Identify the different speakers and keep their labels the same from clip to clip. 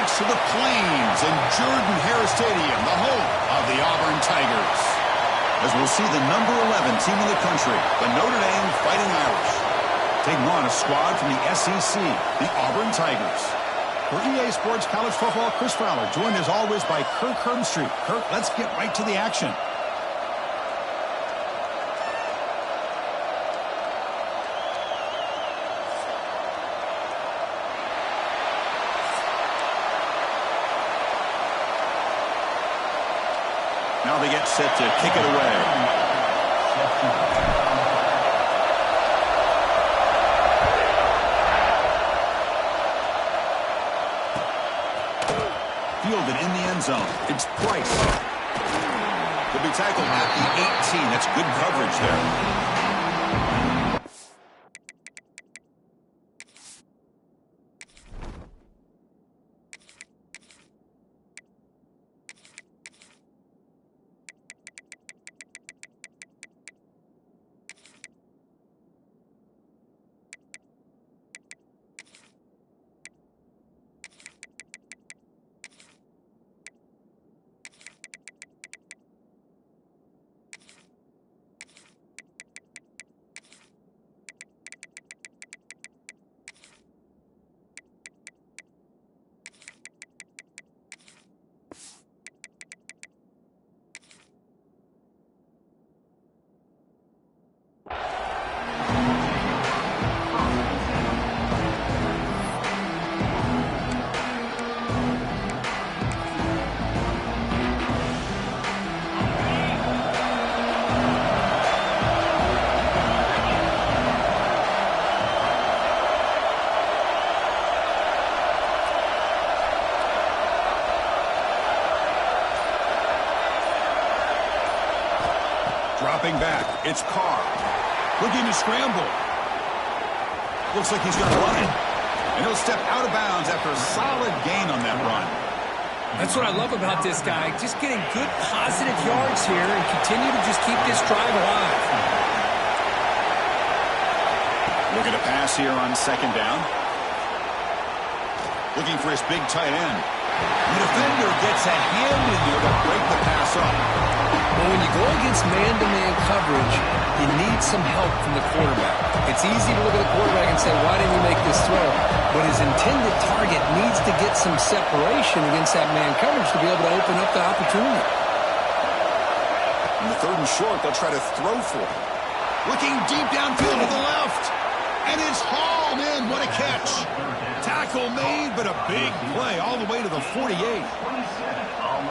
Speaker 1: marks to the Plains and Jordan-Hare Stadium, the home of the Auburn Tigers. As we'll see the number 11 team in the country, the Notre Dame Fighting Irish, taking on a squad from the SEC, the Auburn Tigers.
Speaker 2: For EA Sports College Football, Chris Fowler, joined as always by Kirk Herbstreit. Kirk, let's get right to the action.
Speaker 1: Now they get set to kick it away. Fielded in the end zone. It's Price. Could be tackled at the 18. That's good coverage there. Dropping back, it's Carr. Looking to scramble. Looks like he's going to run it. And he'll step out of bounds after a solid gain on that run.
Speaker 3: That's what I love about this guy. Just getting good positive yards here and continue to just keep this drive alive.
Speaker 1: Looking to pass here on second down. Looking for his big tight end. The defender gets a hand in there to break the pass up.
Speaker 3: Well, when you go against man-to-man coverage, you need some help from the quarterback. It's easy to look at the quarterback and say, why didn't he make this throw? But his intended target needs to get some separation against that man coverage to be able to open up the opportunity.
Speaker 1: In the third and short, they'll try to throw for it. Looking deep downfield to the left. And it's hauled in. What a catch. Tackle made, but a big play all the way to the 48.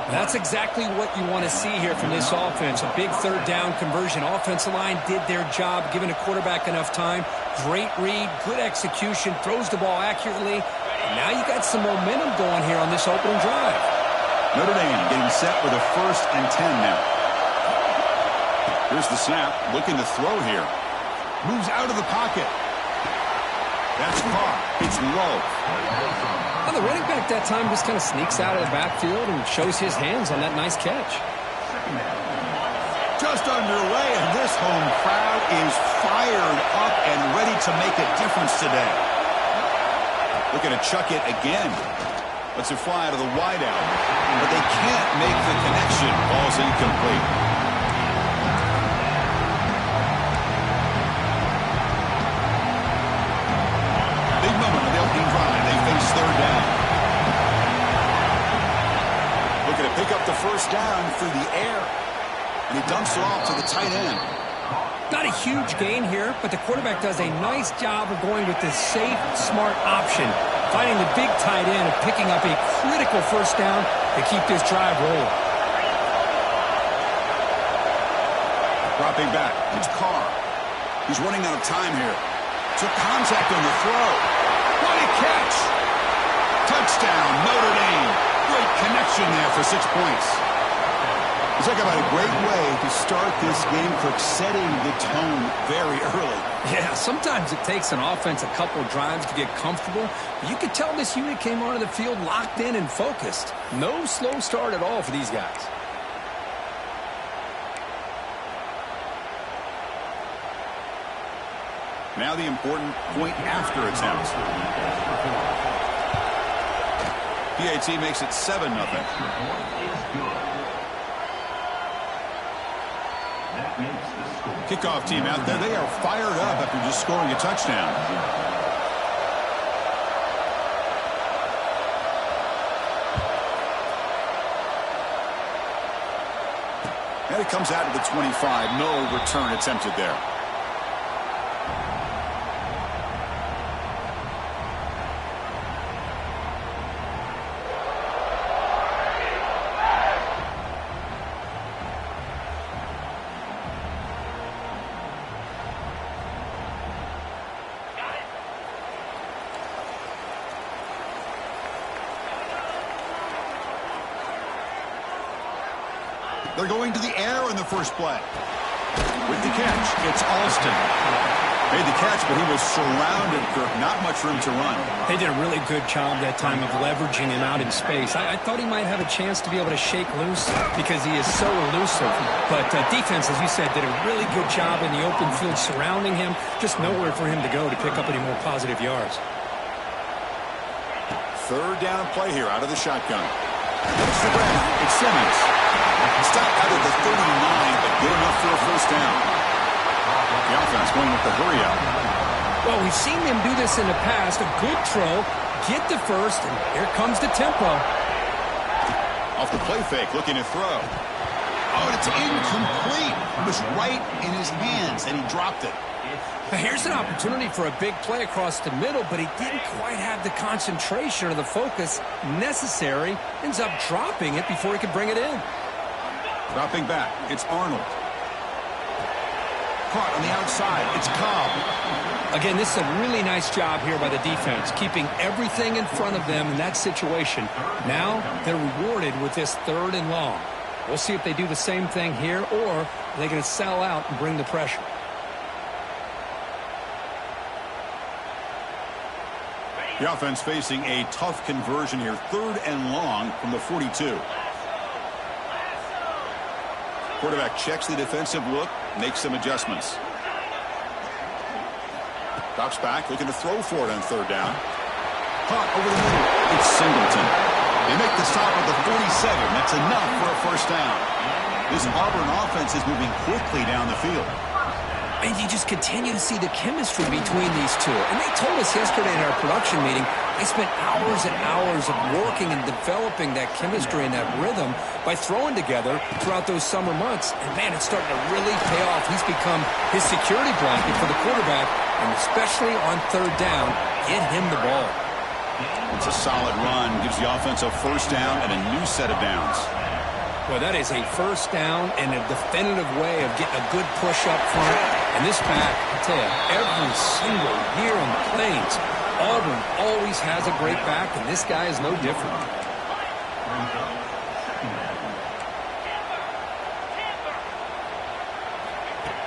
Speaker 3: That's exactly what you want to see here from this offense. A big third down conversion. Offensive line did their job, giving a quarterback enough time. Great read, good execution, throws the ball accurately. And now you got some momentum going here on this opening drive.
Speaker 1: Notre Dame getting set with a 1st and 10 now. Here's the snap, looking to throw here. Moves out of the pocket. That's Carr. It's low.
Speaker 3: Well, the running back that time just kind of sneaks out of the backfield and shows his hands on that nice catch.
Speaker 1: Just underway, and this home crowd is fired up and ready to make a difference today. Looking to chuck it again. Lets it fly to the wideout. But they can't make the connection. Ball's incomplete. Third down. Looking to pick up the first down through the air. And he dumps it off to the tight end.
Speaker 3: Not a huge gain here, but the quarterback does a nice job of going with the safe, smart option. Finding the big tight end and picking up a critical first down to keep this drive rolling.
Speaker 1: Dropping back. It's Carr. He's running out of time here. Took contact on the throw. What a catch! Touchdown, Notre Dame. Great connection there for 6 points. Talk about a great way to start this game, Kirk, setting the tone very early.
Speaker 3: Yeah, sometimes it takes an offense a couple of drives to get comfortable. But you could tell this unit came onto the field locked in and focused. No slow start at all for these guys.
Speaker 1: Now the important point after attempt. PAT makes it 7-0. Kickoff team out there. They are fired up after just scoring a touchdown. And it comes out to the 25. No return attempted there. They're going to the air in the first play. With the catch, it's Alston. Made the catch, but he was surrounded, Kirk. Not much room to run.
Speaker 3: They did a really good job that time of leveraging him out in space. I thought he might have a chance to be able to shake loose because he is so elusive. But defense, as you said, did a really good job in the open field surrounding him. Just nowhere for him to go to pick up any more positive yards.
Speaker 1: Third down play here out of the shotgun. It's the grab. It's Simmons. Stop out of the 39, but good enough for a first down. The offense going with the hurry up.
Speaker 3: Well, we've seen them do this in the past. A good throw, get the first, and here comes the tempo.
Speaker 1: Off the play fake, looking to throw.
Speaker 2: Oh, it's incomplete. It was right in his hands, and he dropped it.
Speaker 3: Here's an opportunity for a big play across the middle, but he didn't quite have the concentration or the focus necessary. Ends up dropping it before he could bring it in.
Speaker 1: Dropping back, it's Arnold.
Speaker 2: Caught on the outside, it's Cobb.
Speaker 3: Again, this is a really nice job here by the defense, keeping everything in front of them in that situation. Now they're rewarded with this 3rd and long. We'll see if they do the same thing here, or are they going to sell out and bring the pressure.
Speaker 1: The offense facing a tough conversion here. 3rd and long from the 42. Quarterback checks the defensive look, makes some adjustments. Drops back, looking to throw for it on 3rd down. Caught over the middle. It's Singleton. They make the stop at the 47. That's enough for a first down. This Auburn offense is moving quickly down the field.
Speaker 3: And you just continue to see the chemistry between these two. And they told us yesterday in our production meeting, they spent hours and hours of working and developing that chemistry and that rhythm by throwing together throughout those summer months. And, man, it's starting to really pay off. He's become his security blanket for the quarterback, and especially on 3rd down, get him the ball.
Speaker 1: It's a solid run. Gives the offense a first down and a new set of downs.
Speaker 3: Well, that is a first down and a definitive way of getting a good push up front. And this back, I tell you, every single year on the Plains, Auburn always has a great back, and this guy is no different.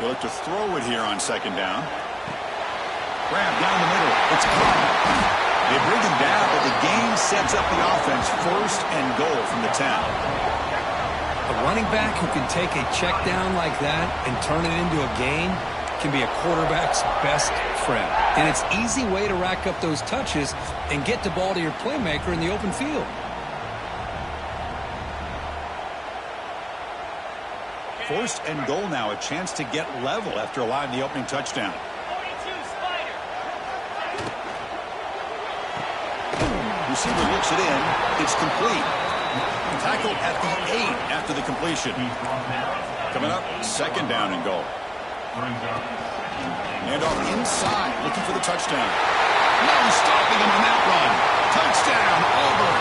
Speaker 1: They look to throw it here on 2nd down. Grab down the middle. It's caught. They bring him down, but the game sets up the offense 1st and goal from the 10.
Speaker 3: A running back who can take a check down like that and turn it into a gain can be a quarterback's best friend. And it's an easy way to rack up those touches and get the ball to your playmaker in the open field.
Speaker 1: First and goal now, a chance to get level after allowing the opening touchdown. Receiver looks it in. It's complete. Tackled at the 8 after the completion. Coming up, 2nd down and goal. And off inside, looking for the touchdown. No stopping him on that run. Touchdown, Auburn.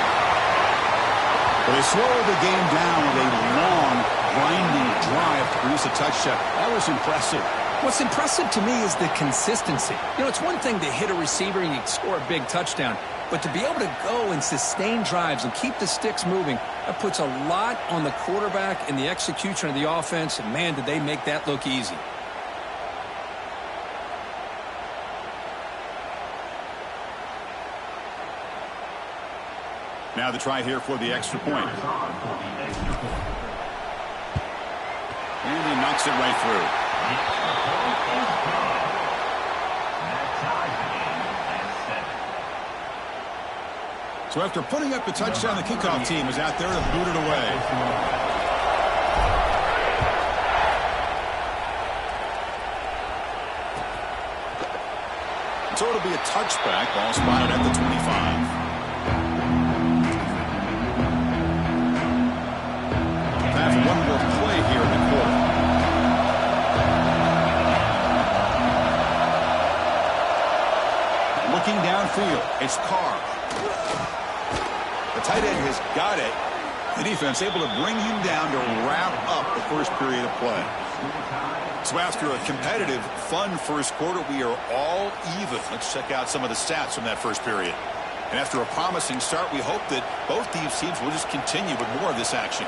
Speaker 1: Well, they slowed the game down with a long, grinding drive to produce a touchdown. That was impressive.
Speaker 3: What's impressive to me is the consistency. You know, it's one thing to hit a receiver and you score a big touchdown, but to be able to go and sustain drives and keep the sticks moving, that puts a lot on the quarterback and the execution of the offense, and man, did they make that look easy.
Speaker 1: Now the try here for the extra point. And he knocks it right through.
Speaker 2: So after putting up the touchdown, the kickoff team is out there to boot it away. So it'll be a touchback. Ball spotted at the 25. Time for one more play here in the quarter. Looking downfield, it's Carr. The tight end has got it. The defense able to bring him down to wrap up the first period of play. So after a competitive, fun first quarter, we are all even. Let's check out some of the stats from that first period. And after a promising start, we hope that both these teams will just continue with more of this action.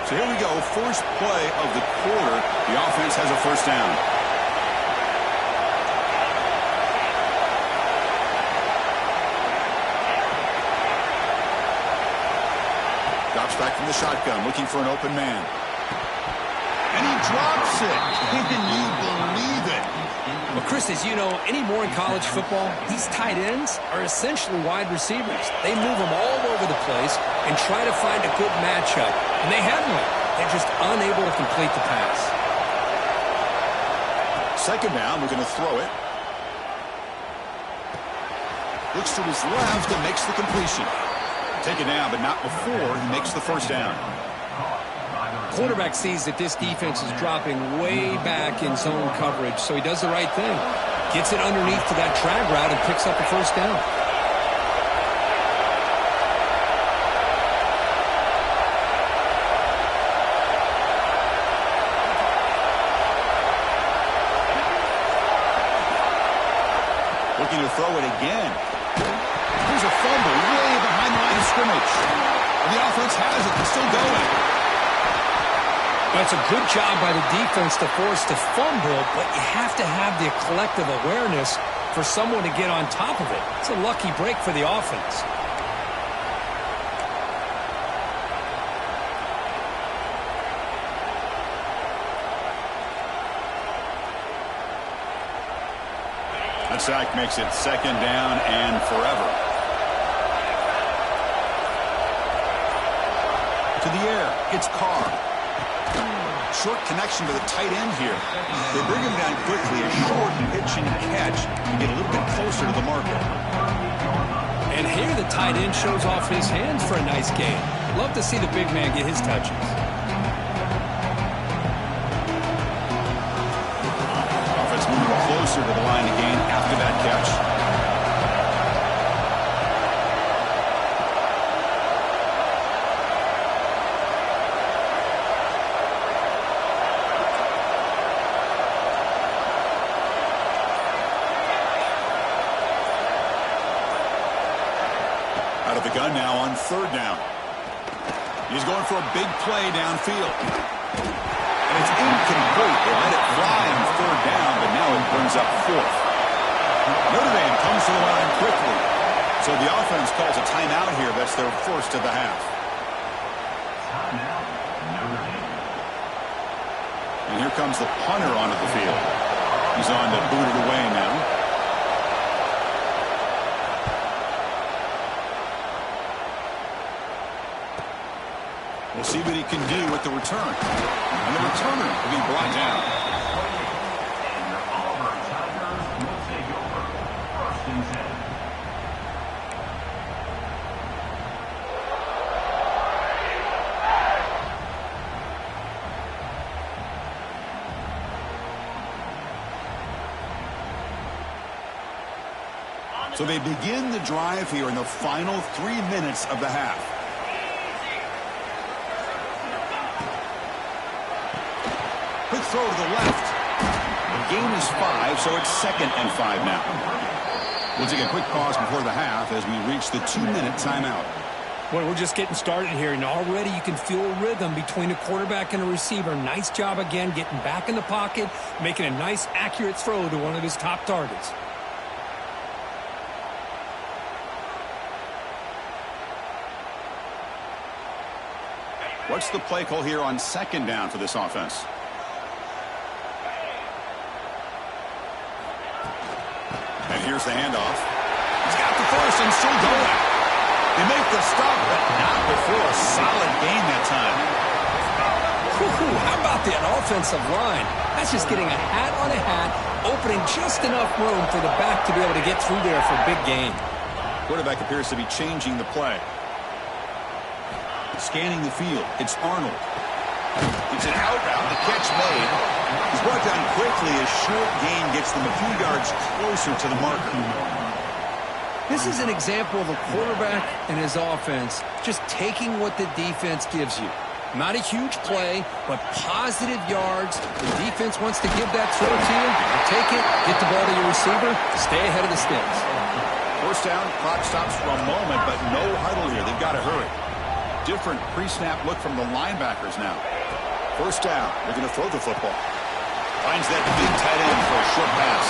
Speaker 2: So here we go, first play of the quarter. The offense has a first down. Drops back from the shotgun, looking for an open man. And he drops it. Can you believe it?
Speaker 3: Well, Chris, as you know, anymore in college football, these tight ends are essentially wide receivers. They move them all over the place and try to find a good matchup. And they have one. They're just unable to complete the pass.
Speaker 2: Second down, we're going to throw it. Looks to his left and makes the completion. Taken down, but not before he makes the first down.
Speaker 3: Quarterback sees that this defense is dropping way back in zone coverage, so he does the right thing. Gets it underneath to that drag route and picks up the first down.
Speaker 2: Looking to throw it again. Here's a fumble way behind the line of scrimmage. And the offense has it. They're still going.
Speaker 3: That's a good job by the defense to force the fumble, but you have to have the collective awareness for someone to get on top of it. It's a lucky break for the offense.
Speaker 2: That sack makes it second down and forever. To the air, it's Carr. Short connection to the tight end here. They bring him down quickly, a short pitch and catch to get a little bit closer to the marker.
Speaker 3: And here the tight end shows off his hands for a nice game. Love to see the big man get his touches.
Speaker 2: Offense moving closer to the line again after that catch. Out of the gun now on third down. He's going for a big play downfield. And it's incomplete. They let it fly on third down, but now it brings up fourth. Notre Dame comes to the line quickly. So the offense calls a timeout here. That's their first of the half. And here comes the punter onto the field. He's on to boot it away now. We'll see what he can do with the return. And the returner will be brought down. So they begin the drive here in the final 3 minutes of the half. Quick throw to the left. The game is 5, so it's 2nd and 5 now. We'll take a quick pause before the half as we reach the 2-minute timeout.
Speaker 3: Well, we're just getting started here, and already you can feel a rhythm between a quarterback and a receiver. Nice job again getting back in the pocket, making a nice, accurate throw to one of his top targets. What's the play call here on 2nd down for this offense?
Speaker 2: And here's the handoff. He's got the first and still going. They make the stop, but not before a solid gain that time.
Speaker 3: How about that offensive line? That's just getting a hat on a hat, opening just enough room for the back to be able to get through there for a big gain.
Speaker 2: Quarterback appears to be changing the play. Scanning the field. It's Arnold. It's an out route. The catch made. He's brought down quickly. A short gain gets them a few yards closer to the marker.
Speaker 3: This is an example of a quarterback and his offense just taking what the defense gives you. Not a huge play, but positive yards. The defense wants to give that throw to you. You take it, get the ball to your receiver, stay ahead of the sticks.
Speaker 2: First down, clock stops for a moment, but no huddle here. They've got to hurry. Different pre-snap look from the linebackers now. First down, they're going to throw the football. Finds that big tight end for a short pass.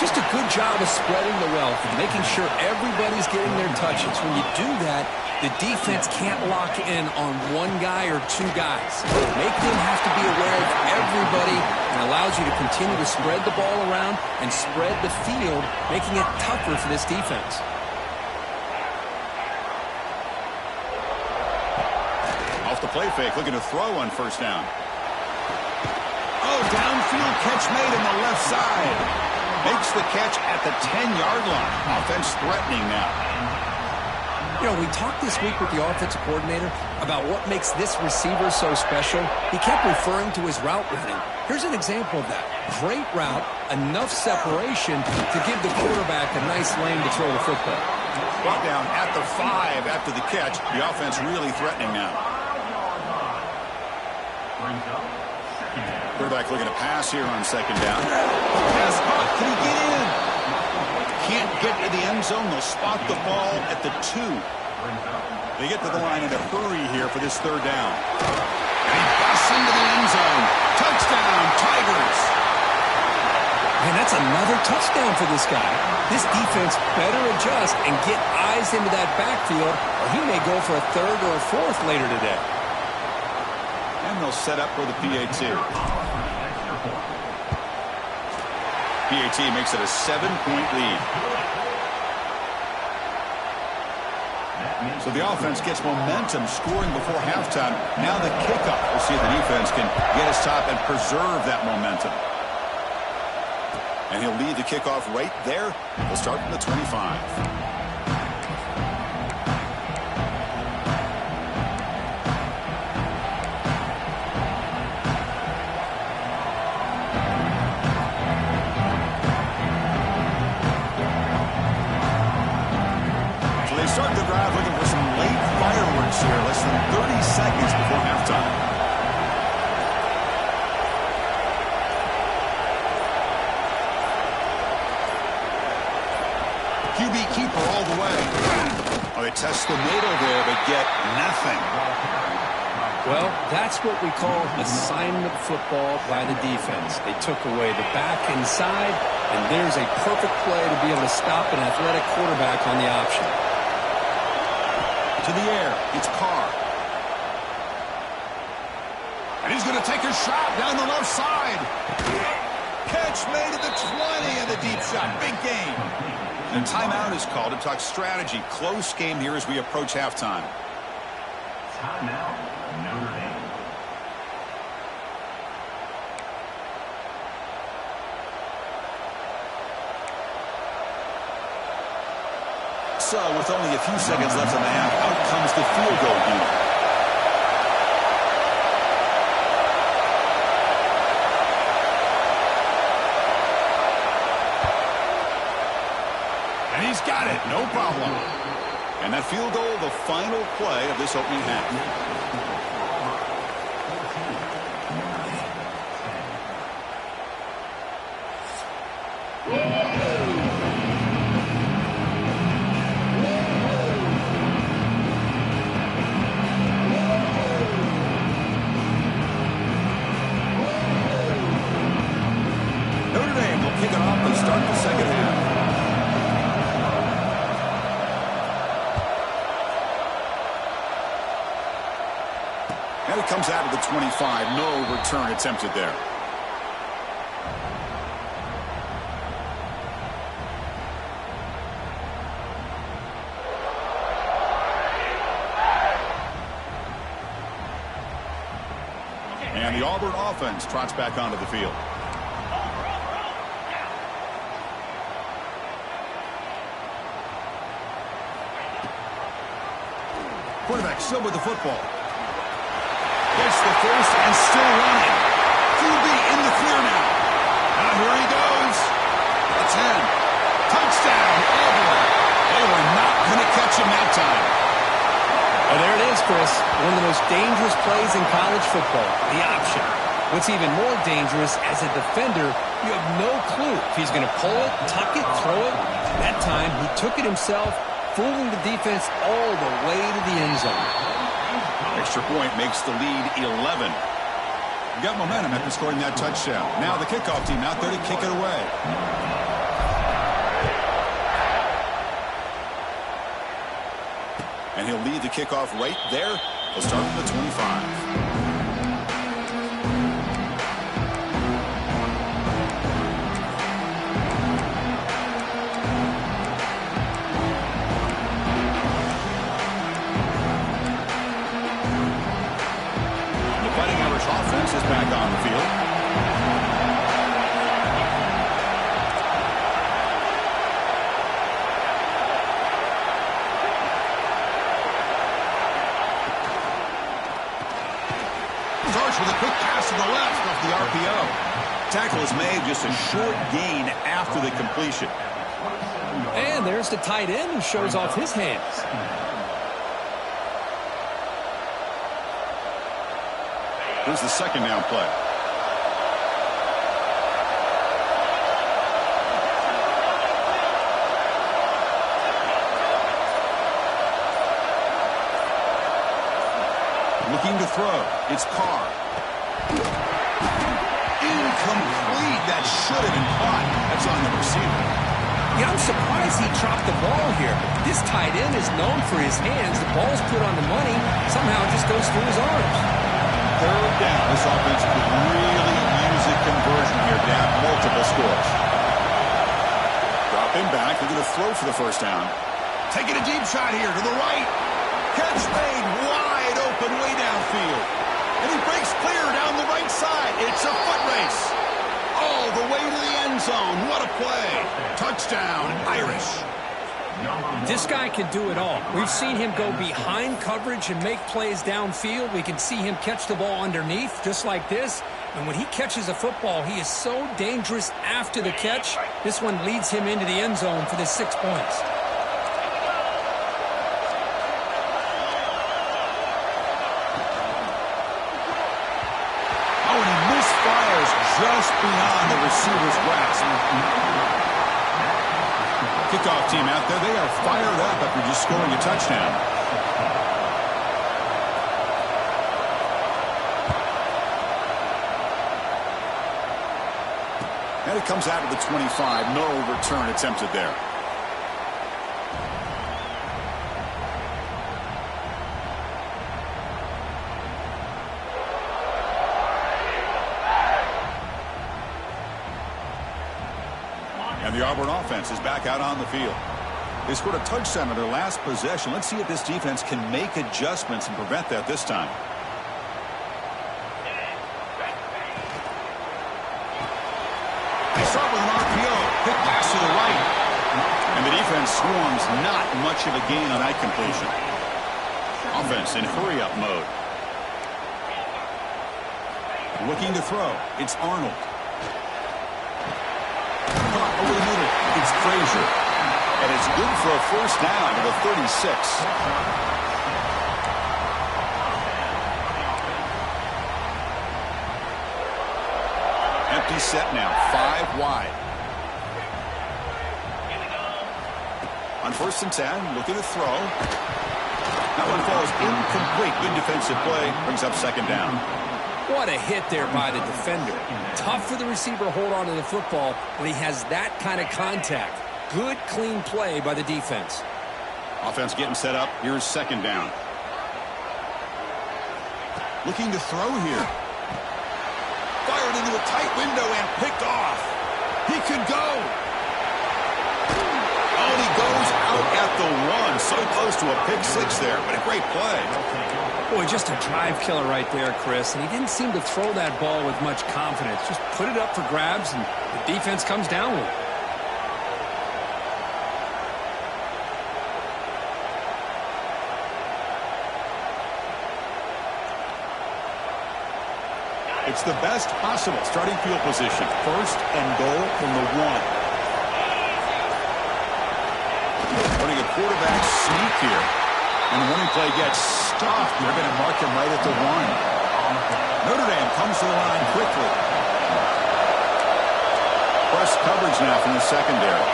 Speaker 3: Just a good job of spreading the wealth and making sure everybody's getting their touches. When you do that, the defense can't lock in on one guy or two guys. Make them have to be aware of everybody and allows you to continue to spread the ball around and spread the field, making it tougher for this defense.
Speaker 2: Off the play fake, looking to throw on first down. Oh, downfield catch made on the left side. Makes the catch at the 10-yard line. Offense threatening now.
Speaker 3: You know, we talked this week with the offensive coordinator about what makes this receiver so special. He kept referring to his route running. Here's an example of that. Great route, enough separation to give the quarterback a nice lane to throw the football.
Speaker 2: Brought down at the 5 after the catch. The offense really threatening now. Quarterback looking to pass here on second down. Pass caught. Can he get in? Can't get to the end zone. They'll spot the ball at the 2. They get to the line in a hurry here for this third down. And he busts into the end zone. Touchdown, Tigers.
Speaker 3: Man, that's another touchdown for this guy. This defense better adjust and get eyes into that backfield, or he may go for a third or a fourth later today.
Speaker 2: And they'll set up for the PAT. PAT makes it a 7-point lead. So the offense gets momentum scoring before halftime. Now the kickoff. We'll see if the defense can get a stop and preserve that momentum. And he'll lead the kickoff right there. We'll start from the 25. Start the drive looking for some late fireworks here. Less than 30 seconds before halftime. QB keeper all the way. Oh, they test the middle there, but get nothing.
Speaker 3: Well, that's what we call assignment football by the defense. They took away the back inside, and there's a perfect play to be able to stop an athletic quarterback on the option.
Speaker 2: To the air, it's Carr. And he's going to take a shot down the left side. Catch made at the 20 and the deep shot. Big game. And timeout is called to talk strategy. Close game here as we approach halftime.
Speaker 4: Timeout, Notre Dame.
Speaker 2: So, with only a few seconds left in the half, out comes the field goal unit. And he's got it, no problem. And that field goal, the final play of this opening half. And it comes out of the 25. No return attempted there. And the Auburn offense trots back onto the field. Quarterback still with the football. Gets the first and still running. QB in the clear now. Now here he goes. That's in. Touchdown, Auburn. They were not going to catch him that time.
Speaker 3: Well, there it is, Chris. One of the most dangerous plays in college football. The option. What's even more dangerous, as a defender, you have no clue if he's going to pull it, tuck it, throw it. That time, he took it himself, fooling the defense all the way to the end zone.
Speaker 2: Extra point makes the lead 11. Got momentum after scoring that touchdown. Now the kickoff team out there to kick it away. And he'll lead the kickoff right there. He'll start from the 25. Is back on the field. Starts with a quick pass to the left off the RPO. Tackle is made, just a short gain after the completion.
Speaker 3: And there's the tight end who shows off his hands.
Speaker 2: Here's the second down play. Looking to throw. It's Carr. Incomplete. That should have been caught. That's on the receiver.
Speaker 3: Yeah, I'm surprised he dropped the ball here. This tight end is known for his hands. The ball's put on the money. Somehow it just goes through his arms.
Speaker 2: Third down. This offense could really use a conversion here, down multiple scores. Dropping back. They're going to throw for the first down. Taking a deep shot here to the right. Catch made wide open way downfield. And he breaks clear down the right side. It's a foot race. All the way to the end zone. What a play. Touchdown, Irish.
Speaker 3: This guy can do it all. We've seen him go behind coverage and make plays downfield. We can see him catch the ball underneath, just like this. And when he catches a football, he is so dangerous after the catch. This one leads him into the end zone for the 6 points.
Speaker 2: Oh, and he misfires just beyond the receiver's grasp. Kickoff team out there, they are fired up after just scoring a touchdown. And it comes out of the 25. No return attempted there. And the Auburn offense is back out on the field. They scored a touchdown on their last possession. Let's see if this defense can make adjustments and prevent that this time. They start with an RPO. Quick pass to the right. And the defense swarms. Not much of a gain on that completion. Offense in hurry-up mode. Looking to throw. It's Arnold. Over the middle, it's Frazier. And it's good for a first down to the 36. Empty set now, 5 wide. On 1st and 10, looking to throw. That one falls incomplete. Good defensive play, brings up 2nd down.
Speaker 3: What a hit there by the defender. Tough for the receiver to hold on to the football when he has that kind of contact. Good, clean play by the defense.
Speaker 2: Offense getting set up. Here's 2nd down. Looking to throw here. Fired into a tight window and picked off. He could go. Oh, he goes out at the 1. So close close to a pick six there, but a great play.
Speaker 3: Boy, just a drive killer right there, Chris. And he didn't seem to throw that ball with much confidence. Just put it up for grabs, and the defense comes down with it.
Speaker 2: It's the best possible starting field position. First and goal from the 1. Running a quarterback sneak here. And the running play gets stopped. They're going to mark him right at the 1. Notre Dame comes to the line quickly. Press coverage now from the secondary.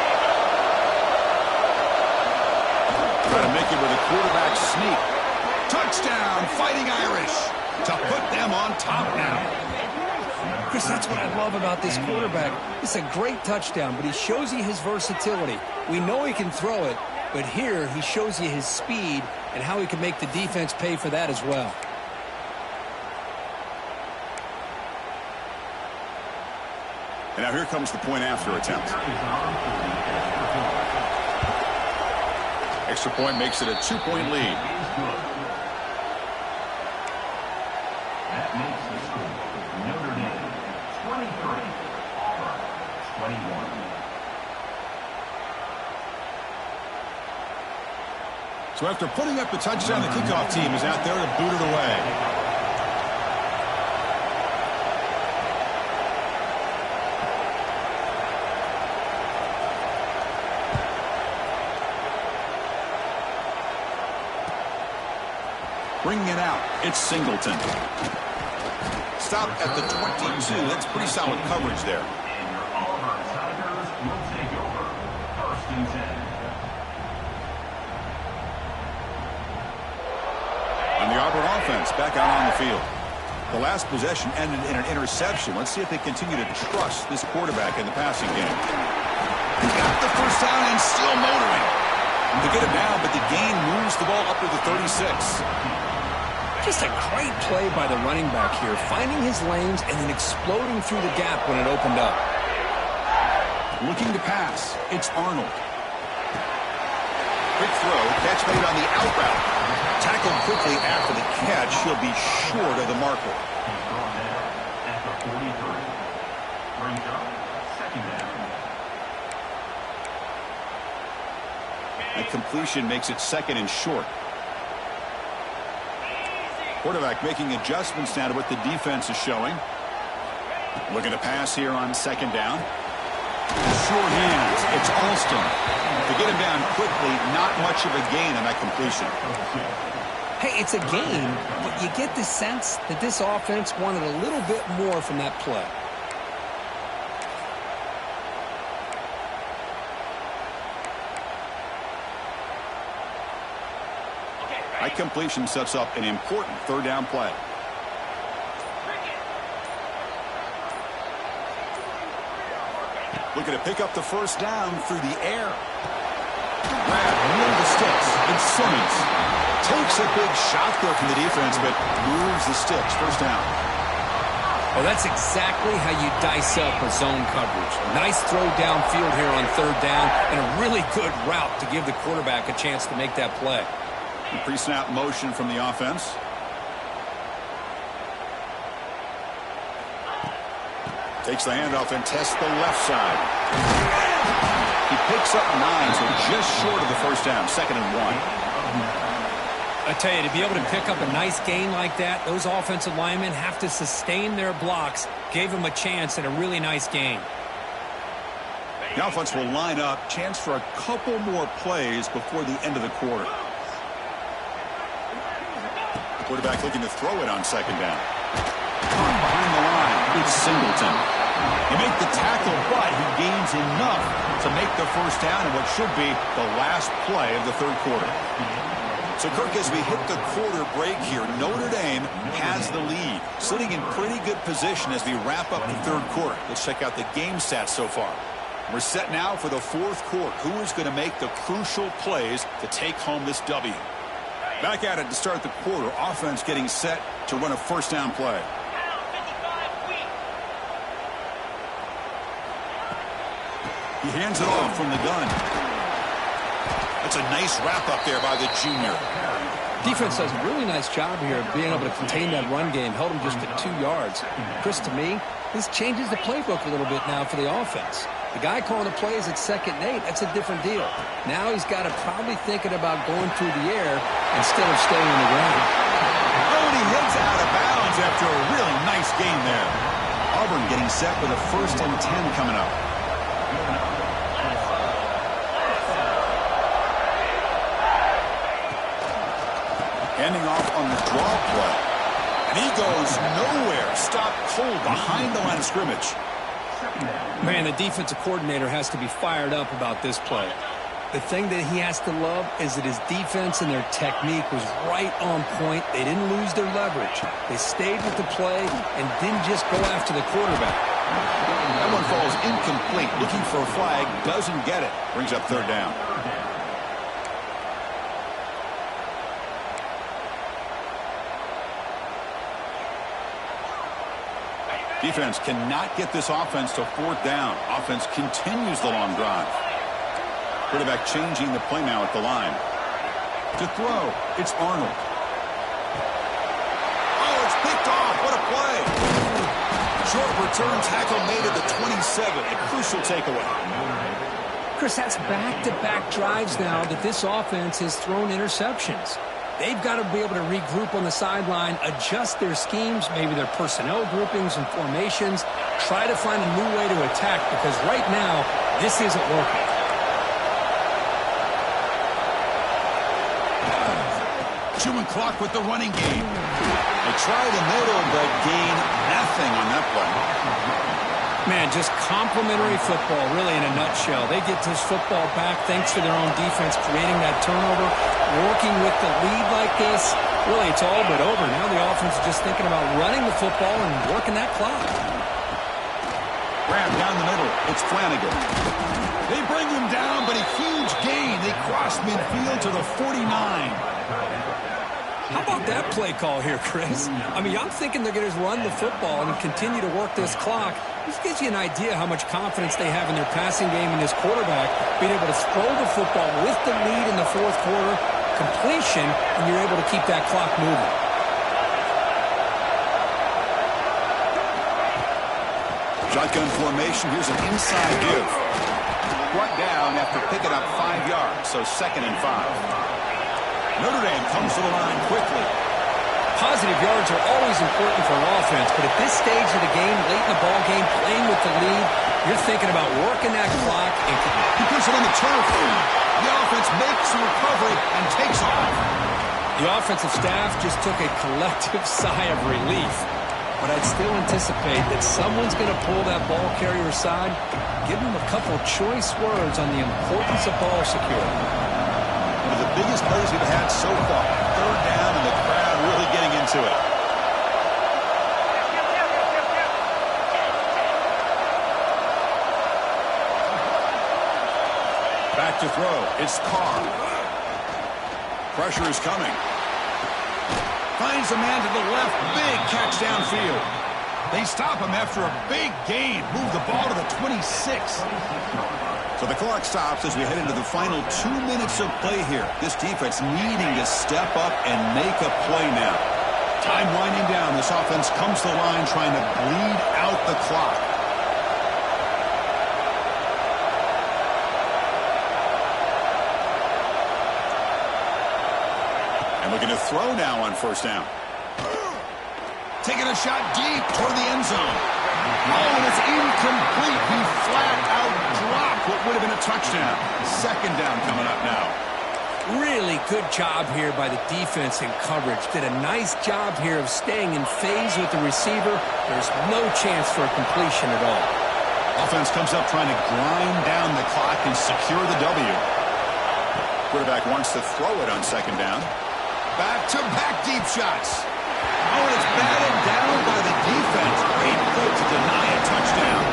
Speaker 2: Try to make it with a quarterback sneak. Touchdown, Fighting Irish, to put them on top now.
Speaker 3: Chris, that's what I love about this quarterback. It's a great touchdown, but he shows you his versatility. We know he can throw it, but here he shows you his speed and how he can make the defense pay for that as well.
Speaker 2: And now here comes the point after attempt. Extra point makes it a 2-point lead.
Speaker 4: That makes the score Notre Dame 23, Auburn 21.
Speaker 2: So after putting up the touchdown, the kickoff team is out there to boot it away. Bringing it out, it's Singleton. Stop at the 22. That's pretty solid coverage there.
Speaker 4: And your Auburn Tigers will take over. First and 10.
Speaker 2: On the Auburn offense, back out on the field. The last possession ended in an interception. Let's see if they continue to trust this quarterback in the passing game. He got the first down and still motoring. To get it down, but the gain moves the ball up to the 36.
Speaker 3: Just a great play by the running back here, finding his lanes and then exploding through the gap when it opened up.
Speaker 2: Looking to pass, it's Arnold. Quick throw, catch made on the out route. Tackled quickly after the catch. He'll be short of the marker.
Speaker 4: He's brought down at the 43. Brings up second down.
Speaker 2: A completion makes it second and short. Quarterback making adjustments now to what the defense is showing. Looking to pass here on second down. Short hands. It's Alston. To get him down quickly, not much of a gain on that completion.
Speaker 3: Hey, it's a game, but you get the sense that this offense wanted a little bit more from that play.
Speaker 2: That completion sets up an important third down play. Looking to pick up the first down through the air. Grab near the sticks, and Simmons takes a big shot there from the defense, but moves the sticks. First down.
Speaker 3: Well, that's exactly how you dice up a zone coverage. Nice throw downfield here on third down, and a really good route to give the quarterback a chance to make that play.
Speaker 2: Pre-snap motion from the offense. Takes the handoff and tests the left side. He picks up 9, so just short of the first down. 2nd and 1.
Speaker 3: I tell you, to be able to pick up a nice gain like that, those offensive linemen have to sustain their blocks. Gave him a chance at a really nice gain.
Speaker 2: The offense will line up. Chance for a couple more plays before the end of the quarter. Quarterback looking to throw it on second down. Behind the line, it's Singleton. He make the tackle, but he gains enough to make the first down in what should be the last play of the third quarter. So, Kirk, as we hit the quarter break here, Notre Dame has the lead, sitting in pretty good position as we wrap up the third quarter. Let's check out the game stats so far. We're set now for the fourth quarter. Who is going to make the crucial plays to take home this W? Back at it to start the quarter. Offense getting set to run a first down play. He hands it off from the gun. That's a nice wrap-up there by the junior.
Speaker 3: Defense does a really nice job here of being able to contain that run game. Held him just at 2 yards. Chris, to me, this changes the playbook a little bit now for the offense. The guy calling the plays at 2nd and 8, that's a different deal. Now he's got to probably thinking about going through the air instead of staying on the ground.
Speaker 2: Oh, and he heads out of bounds after a really nice game there. Auburn getting set with a 1st and 10 coming up. Ending off on the draw play. And he goes nowhere. Stopped cold behind the line of scrimmage.
Speaker 3: Man, the defensive coordinator has to be fired up about this play. The thing that he has to love is that his defense and their technique was right on point. They didn't lose their leverage. They stayed with the play and didn't just go after the quarterback.
Speaker 2: That one falls incomplete. Looking for a flag. Doesn't get it. Brings up 3rd down. Defense cannot get this offense to 4th down. Offense continues the long drive. Quarterback changing the play now at the line. To throw, it's Arnold. Oh, it's picked off. What a play. Short return tackle made at the 27. A crucial takeaway.
Speaker 3: Chris, that's back-to-back drives now that this offense has thrown interceptions. They've got to be able to regroup on the sideline, adjust their schemes, maybe their personnel groupings and formations, try to find a new way to attack because right now, this isn't working.
Speaker 2: Chewing clock with the running game. They try the middle, but gain nothing on that play.
Speaker 3: Man, just complimentary football, really, in a nutshell. They get this football back thanks to their own defense, creating that turnover, working with the lead like this. Really, it's all but over. Now the offense is just thinking about running the football and working that clock.
Speaker 2: Grab down the middle. It's Flanagan. They bring him down, but a huge gain. They cross midfield to the 49.
Speaker 3: How about that play call here, Chris? I mean, I'm thinking they're going to run the football and continue to work this clock. This gives you an idea how much confidence they have in their passing game and this quarterback being able to throw the football with the lead in the 4th quarter, completion, and you're able to keep that clock moving.
Speaker 2: Shotgun formation. Here's an inside give. Brought down after picking up 5 yards, so 2nd and 5. Notre Dame comes to the line quickly.
Speaker 3: Positive yards are always important for an offense, but at this stage of the game, late in the ball game, playing with the lead, you're thinking about working that clock. And
Speaker 2: he puts it on the turf. The offense makes the recovery and takes off.
Speaker 3: The offensive staff just took a collective sigh of relief, but I'd still anticipate that someone's going to pull that ball carrier aside, give him a couple choice words on the importance of ball security.
Speaker 2: One of the biggest plays we've had so far. 3rd down and the crowd really getting into it. Back to throw. It's Carr. Pressure is coming. Finds a man to the left. Big catch downfield. They stop him after a big gain. Move the ball to the 26. So the clock stops as we head into the final 2 minutes of play here. This defense needing to step up and make a play now. Time winding down. This offense comes to the line trying to bleed out the clock. And looking to throw now on 1st down. Taking a shot deep toward the end zone. Oh, and it's incomplete. He flat out dropped what would have been a touchdown. 2nd down coming up now.
Speaker 3: Really good job here by the defense in coverage. Did a nice job here of staying in phase with the receiver. There's no chance for a completion at all.
Speaker 2: Offense comes up trying to grind down the clock and secure the W. Quarterback wants to throw it on 2nd down. Back-to-back deep shots. Oh, it's batted down by the defense. Great play to deny a touchdown.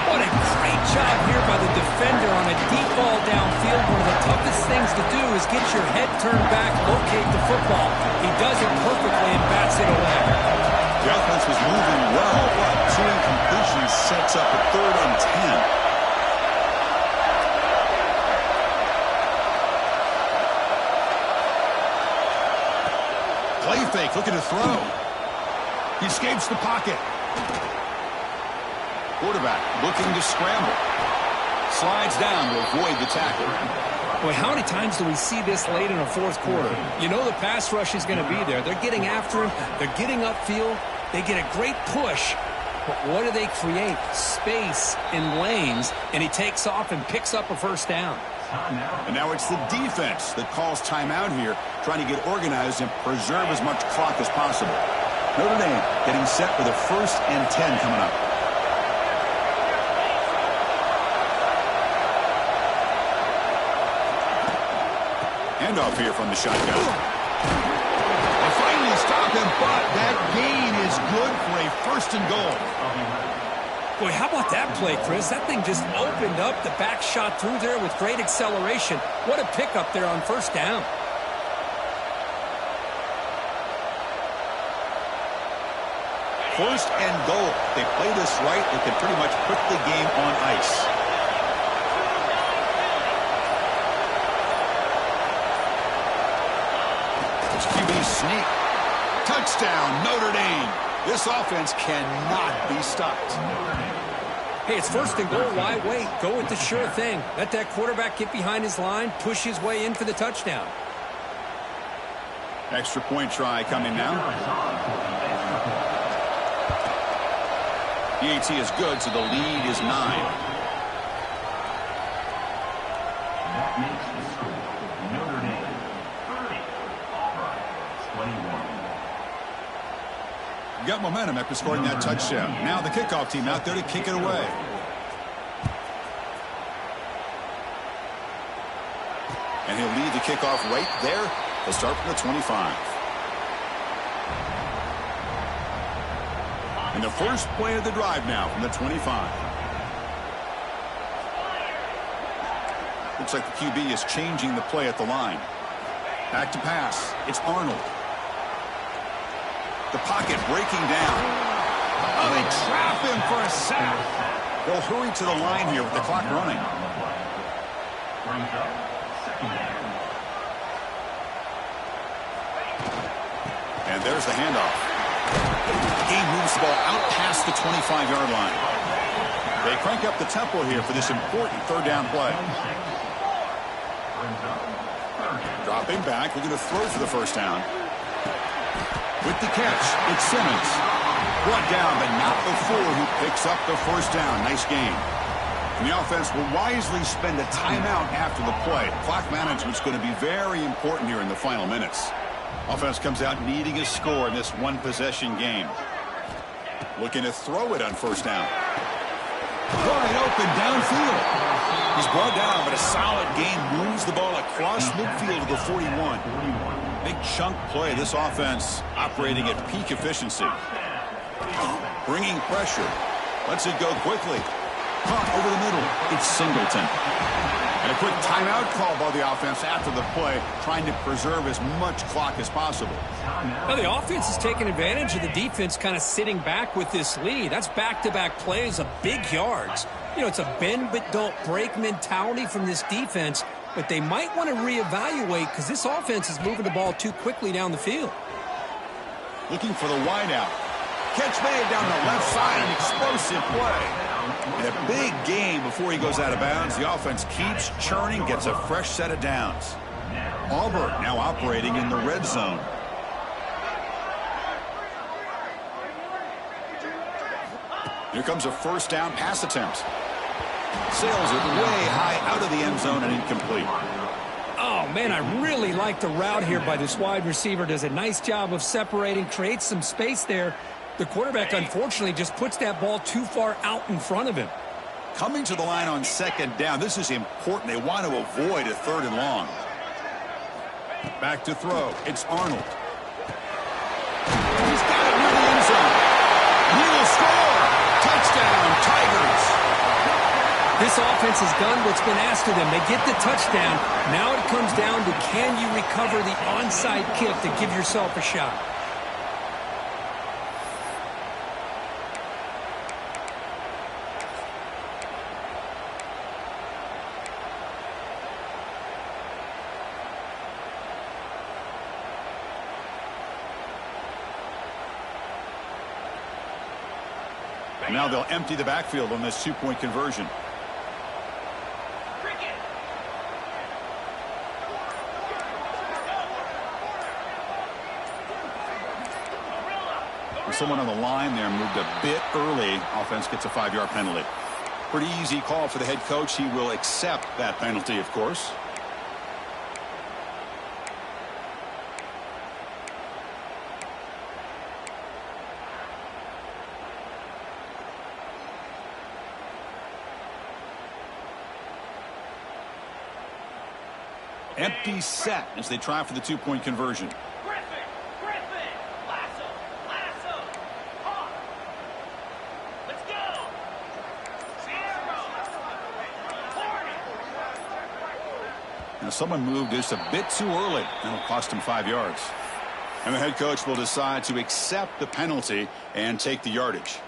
Speaker 3: What a great job here by the defender on a deep ball downfield. One of the toughest things to do is get your head turned back, locate the football. He does it perfectly and bats it away.
Speaker 2: The offense was moving well, but 2 incompletions sets up a 3rd and 10.
Speaker 1: Play fake, looking to throw. He escapes the pocket. Quarterback looking to scramble. Slides down to avoid the tackle.
Speaker 3: Boy, how many times do we see this late in a fourth quarter? You know the pass rush is going to be there. They're getting after him. They're getting upfield. They get a great push. But what do they create? Space in lanes. And he takes off and picks up a first down.
Speaker 1: And now it's the defense that calls timeout here, trying to get organized and preserve as much clock as possible. Notre Dame getting set for the 1st and 10 coming up. Handoff here from the shotgun. They finally stop him, but that gain is good for a 1st and goal.
Speaker 3: Boy, how about that play, Chris? That thing just opened up. The back shot through there with great acceleration. What a pickup there on first down.
Speaker 1: First and goal. They play this right, they can pretty much put the game on ice. It's QB sneak. Touchdown, Notre Dame. This offense cannot be stopped.
Speaker 3: Hey, it's 1st and goal. Why wait? Go with the sure thing. Let that quarterback get behind his line, push his way in for the touchdown.
Speaker 1: Extra point try coming now. PAT is good, so the lead is 9.
Speaker 4: That makes the score Notre Dame 30, Auburn 21.
Speaker 1: Got momentum after scoring that touchdown. Now the kickoff team out there to kick it away. And he'll lead the kickoff right there. He'll start from the 25. And the first play of the drive now from the 25. Looks like the QB is changing the play at the line. Back to pass. It's Arnold. The pocket breaking down. Oh, they trap him for a sack. They'll hurry to the line here with the clock running.
Speaker 4: Brings up 2nd down.
Speaker 1: And there's the handoff. The game moves the ball out past the 25-yard line. They crank up the tempo here for this important 3rd down play. Dropping back, looking to throw for the first down. With the catch, it's Simmons. Brought down, but not before he picks up the first down. Nice game. And the offense will wisely spend a timeout after the play. Clock management's going to be very important here in the final minutes. Offense comes out needing a score in this one-possession game. Looking to throw it on first down. Wide open downfield. He's brought down, but a solid gain moves the ball across midfield to the 41. Big chunk play. This offense operating at peak efficiency. Bringing pressure. Lets it go quickly. Caught over the middle. It's Singleton. And a quick timeout call by the offense after the play, trying to preserve as much clock as possible.
Speaker 3: Now the offense is taking advantage of the defense kind of sitting back with this lead. That's back-to-back plays of big yards. You know, it's a bend but don't break mentality from this defense, but they might want to reevaluate because this offense is moving the ball too quickly down the field.
Speaker 1: Looking for the wideout. Catch made down the left side, an explosive play. And a big gain before he goes out of bounds. The offense keeps churning, gets a fresh set of downs. Auburn now operating in the red zone. Here comes a first down pass attempt. Sails it way high out of the end zone and incomplete.
Speaker 3: Oh, man, I really like the route here by this wide receiver. Does a nice job of separating, creates some space there. The quarterback, unfortunately, just puts that ball too far out in front of him.
Speaker 1: Coming to the line on second down. This is important. They want to avoid a 3rd and long. Back to throw. It's Arnold. He's got it near the end zone. He will score. Touchdown, Tigers.
Speaker 3: This offense has done what's been asked of them. They get the touchdown. Now it comes down to can you recover the onside kick to give yourself a shot.
Speaker 2: Now they'll empty the backfield on this two-point conversion. Someone on the line there moved a bit early. Offense gets a 5-yard penalty. Pretty easy call for the head coach. He will accept that penalty, of course. Empty set as they try for the two-point conversion. Now someone moved just a bit too early. That'll cost him 5 yards. And the head coach will decide to accept the penalty and take the yardage.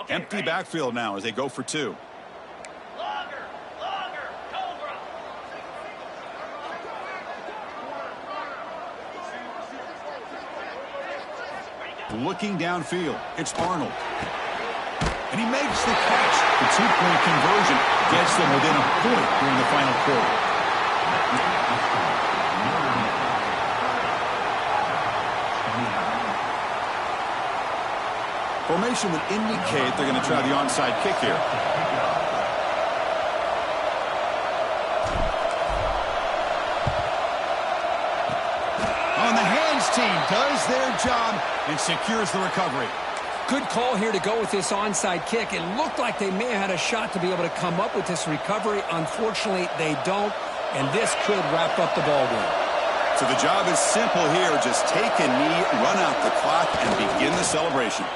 Speaker 2: Empty backfield now as they go for 2. Looking downfield, it's Arnold. And he makes the catch. The two-point conversion gets them within a point during the final quarter. Formation would indicate they're going to try the onside kick here. On the hands team does their job and secures the recovery.
Speaker 3: Good call here to go with this onside kick. It looked like they may have had a shot to be able to come up with this recovery. Unfortunately, they don't, and this could wrap up the ball game.
Speaker 2: So the job is simple here. Just take a knee, run out the clock, and begin the celebration.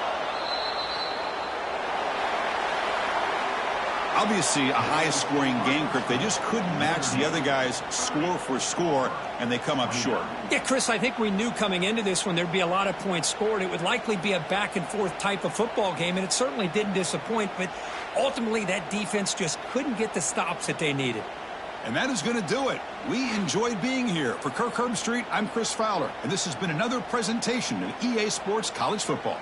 Speaker 2: Obviously, a high-scoring game, Kirk. They just couldn't match the other guys score for score, and they come up short.
Speaker 3: Yeah, Chris, I think we knew coming into this one there'd be a lot of points scored. It would likely be a back-and-forth type of football game, and it certainly didn't disappoint. But ultimately, that defense just couldn't get the stops that they needed.
Speaker 2: And that is going to do it. We enjoyed being here. For Kirk Herbstreit, I'm Chris Fowler, and this has been another presentation of EA Sports College Football.